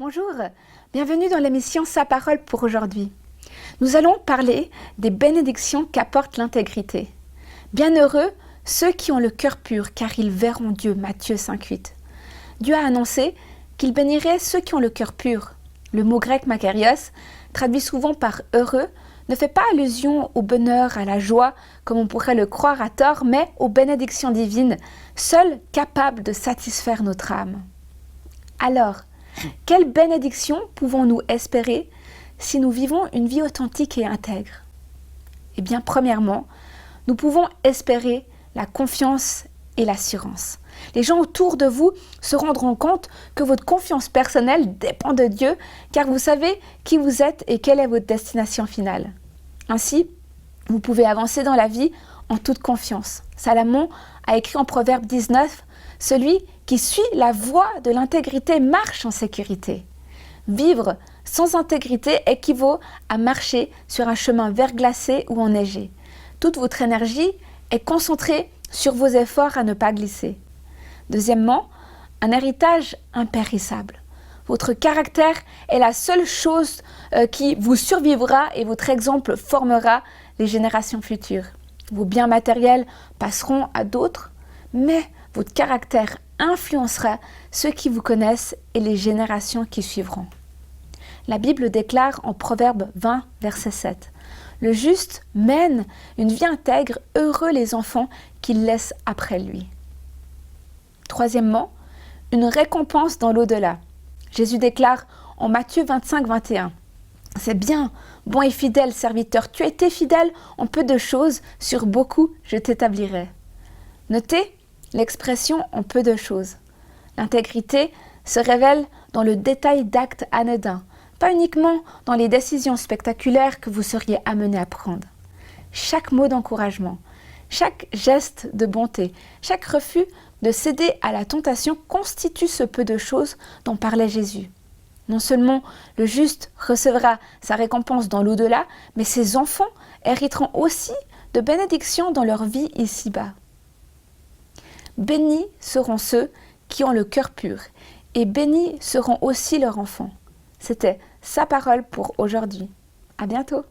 Bonjour, bienvenue dans l'émission Sa parole pour aujourd'hui. Nous allons parler des bénédictions qu'apporte l'intégrité. Bienheureux ceux qui ont le cœur pur, car ils verront Dieu. Matthieu 5,8. Dieu a annoncé qu'il bénirait ceux qui ont le cœur pur. Le mot grec makarios, traduit souvent par heureux, ne fait pas allusion au bonheur, à la joie, comme on pourrait le croire à tort, mais aux bénédictions divines, seules capables de satisfaire notre âme. Alors, quelle bénédiction pouvons-nous espérer si nous vivons une vie authentique et intègre? Eh bien, premièrement, nous pouvons espérer la confiance et l'assurance. Les gens autour de vous se rendront compte que votre confiance personnelle dépend de Dieu, car vous savez qui vous êtes et quelle est votre destination finale. Ainsi, vous pouvez avancer dans la vie en toute confiance. Salomon a écrit en Proverbe 19 « Celui qui suit la voie de l'intégrité marche en sécurité ». Vivre sans intégrité équivaut à marcher sur un chemin verglacé ou enneigé. Toute votre énergie est concentrée sur vos efforts à ne pas glisser. Deuxièmement, un héritage impérissable. Votre caractère est la seule chose qui vous survivra et votre exemple formera les générations futures. Vos biens matériels passeront à d'autres, mais votre caractère influencera ceux qui vous connaissent et les générations qui suivront. La Bible déclare en Proverbe 20, verset 7 « Le juste mène une vie intègre, heureux les enfants qu'il laisse après lui. » Troisièmement, une récompense dans l'au-delà. Jésus déclare en Matthieu 25, 21 « C'est bien, bon et fidèle serviteur, tu as été fidèle en peu de choses, sur beaucoup je t'établirai. » Notez l'expression « en peu de choses ». L'intégrité se révèle dans le détail d'actes anodins, pas uniquement dans les décisions spectaculaires que vous seriez amenés à prendre. Chaque mot d'encouragement, chaque geste de bonté, chaque refus de céder à la tentation constitue ce peu de choses dont parlait Jésus. Non seulement le juste recevra sa récompense dans l'au-delà, mais ses enfants hériteront aussi de bénédictions dans leur vie ici-bas. Bénis seront ceux qui ont le cœur pur, et bénis seront aussi leurs enfants. C'était Sa parole pour aujourd'hui. À bientôt.